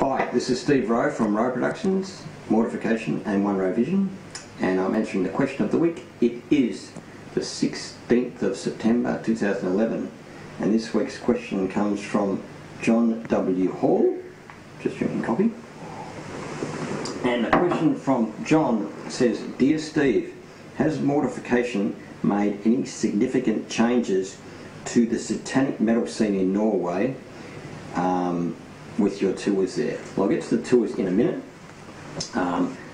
Hi, this is Steve Rowe from Rowe Productions, Mortification and One Row Vision, and I'm answering the question of the week. It is the 16th of September 2011, and this week's question comes from John W. Hall, just drinking coffee. And the question from John says, Dear Steve, has Mortification made any significant changes to the satanic metal scene in Norway with your tours there? Well, I'll get to the tours in a minute.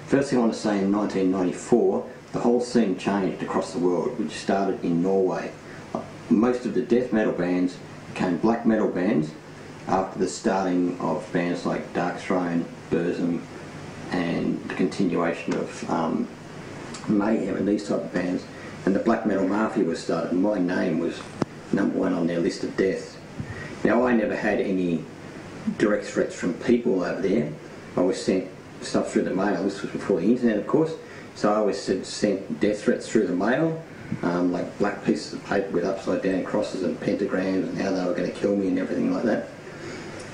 First thing I want to say, in 1994, the whole scene changed across the world, which started in Norway. Most of the death metal bands became black metal bands after the starting of bands like Dark Throne, Burzum, and the continuation of Mayhem and these type of bands. And the black metal mafia was started. My name was #1 on their list of deaths. Now, I never had any direct threats from people over there. I was sent stuff through the mail. This was before the internet, of course, so I was sent death threats through the mail, like black pieces of paper with upside down crosses and pentagrams and how they were going to kill me and everything like that.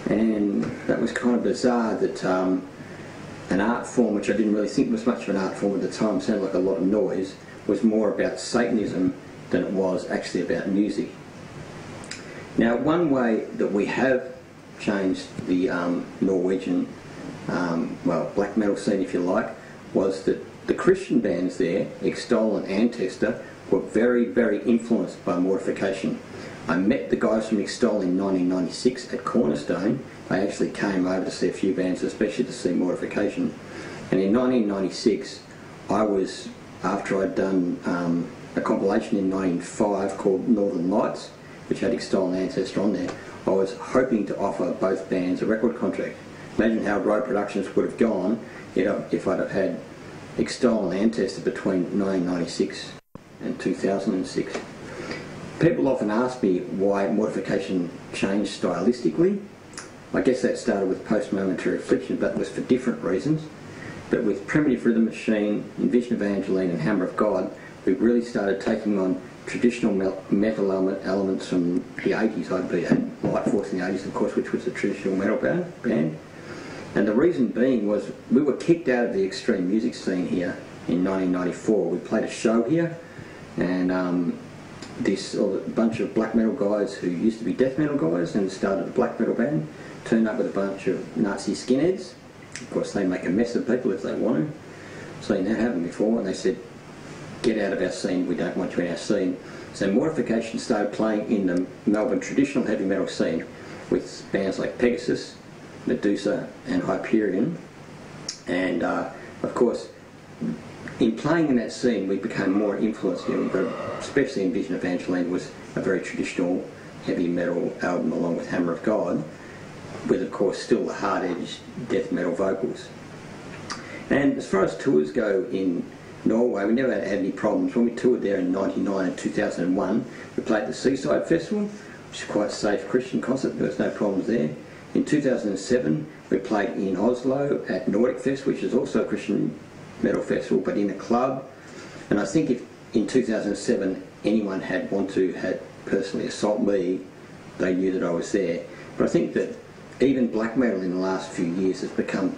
And that was kind of bizarre that an art form, which I didn't really think was much of an art form at the time, sounded like a lot of noise, was more about Satanism than it was actually about music. Now, one way that we have changed the Norwegian black metal scene, if you like, was that the Christian bands there, Extol and Ancestor, were very, very influenced by Mortification. I met the guys from Extol in 1996 at Cornerstone. They actually came over to see a few bands, especially to see Mortification. And in 1996, I was, after I'd done a compilation in 1995 called Northern Lights, which had Extol and Ancestor on there, I was hoping to offer both bands a record contract. Imagine how Rowe Productions would have gone if I'd have had Extol and Ancestor between 1996 and 2006. People often ask me why Mortification changed stylistically. I guess that started with Post-Momentary Affliction, but it was for different reasons. But with Primitive Rhythm Machine, Invision Evangeline and Hammer of God, we really started taking on traditional metal elements from the 80s. I had Light Force in the 80s, of course, which was a traditional metal band. And the reason being was we were kicked out of the extreme music scene here in 1994. We played a show here, and a bunch of black metal guys who used to be death metal guys and started a black metal band turned up with a bunch of Nazi skinheads. Of course, they make a mess of people if they want to. Seen that happen before, and they said, get out of our scene, we don't want you in our scene. So Mortification started playing in the Melbourne traditional heavy metal scene with bands like Pegasus, Medusa and Hyperion. And of course, in playing in that scene, we became more influenced, especially Invision Evangeline was a very traditional heavy metal album along with Hammer of God, with of course still the hard-edged death metal vocals. And as far as tours go in Norway, we never had any problems. When we toured there in 1999 and 2001, we played at the Seaside Festival, which is quite a safe Christian concert. There was no problems there. In 2007, we played in Oslo at Nordic Fest, which is also a Christian metal festival, but in a club. And I think if in 2007 anyone had personally assault me, they knew that I was there. But I think that even black metal in the last few years has become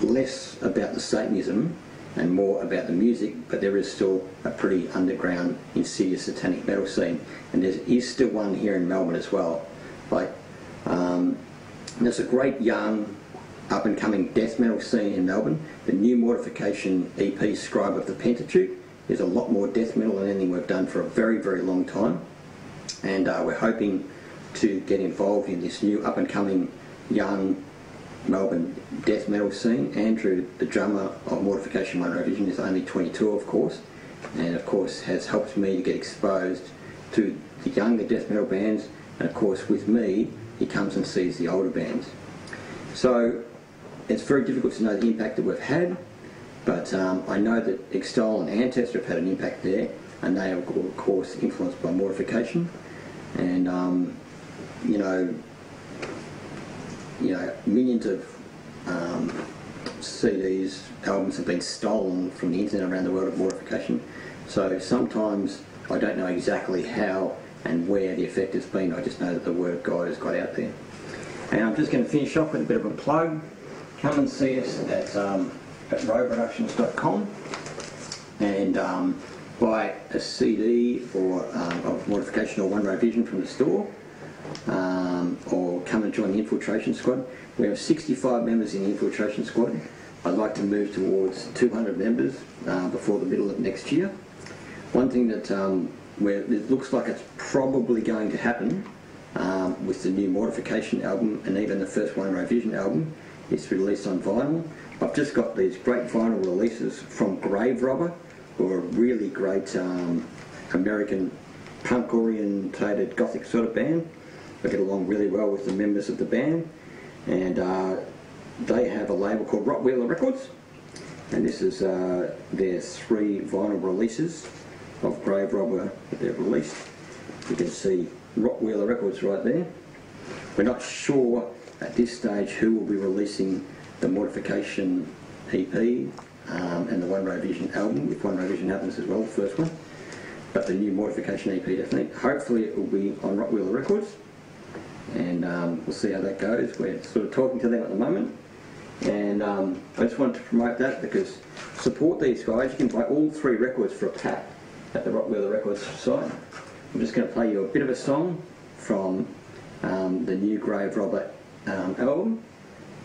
less about the Satanism and more about the music, but there is still a pretty underground, insidious satanic metal scene, and there is still one here in Melbourne as well. There's a great young, up-and-coming death metal scene in Melbourne. The new Mortification EP, Scribe of the Pentateuch, is a lot more death metal than anything we've done for a very, very long time, and we're hoping to get involved in this new, up-and-coming, young Melbourne death metal scene. Andrew, the drummer of Mortification One Row Vision, is only 22, of course, and of course has helped me to get exposed to the younger death metal bands, and of course with me he comes and sees the older bands. So it's very difficult to know the impact that we've had, but I know that Extol and Ancestor have had an impact there, and they are of course influenced by Mortification, and millions of CDs, albums have been stolen from the internet around the world of Mortification. So sometimes I don't know exactly how and where the effect has been. I just know that the word of God has got out there. And I'm just going to finish off with a bit of a plug. Come and see us at roweproductions.com and buy a CD of Mortification or One Row Vision from the store, or come and join the Infiltration Squad. We have 65 members in the Infiltration Squad. I'd like to move towards 200 members before the middle of next year. One thing that where it looks like it's probably going to happen with the new Mortification album and even the first One Row Vision album, it's released on vinyl. I've just got these great vinyl releases from Grave Robber, who are a really great American punk orientated gothic sort of band. I get along really well with the members of the band, and they have a label called Rottweiler Records, and this is their 3 vinyl releases of Grave Robber that they've released. You can see Rottweiler Records right there. We're not sure at this stage who will be releasing the Mortification EP and the One Row Vision album, if One Row Vision happens as well, the first one. But the new Mortification EP definitely. Hopefully it will be on Rottweiler Records, and we'll see how that goes. We're sort of talking to them at the moment, and I just wanted to promote that because support these guys. You can buy all 3 records for a pack at the Rottweiler Records site. I'm just going to play you a bit of a song from the new Grave Robber album,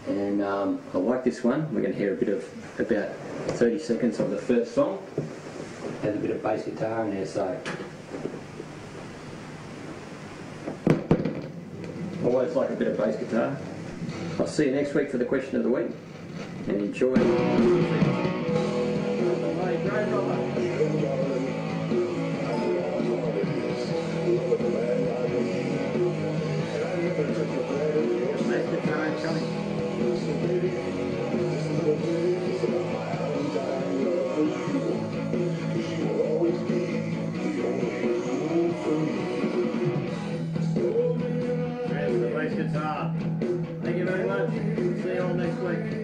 and I like this one. We're going to hear a bit of about 30 seconds of the first song. Has a bit of bass guitar in there, so always like a bit of bass guitar. I'll see you next week for the question of the week, and enjoy. Grave Robber. Thank you very much. See you all next week.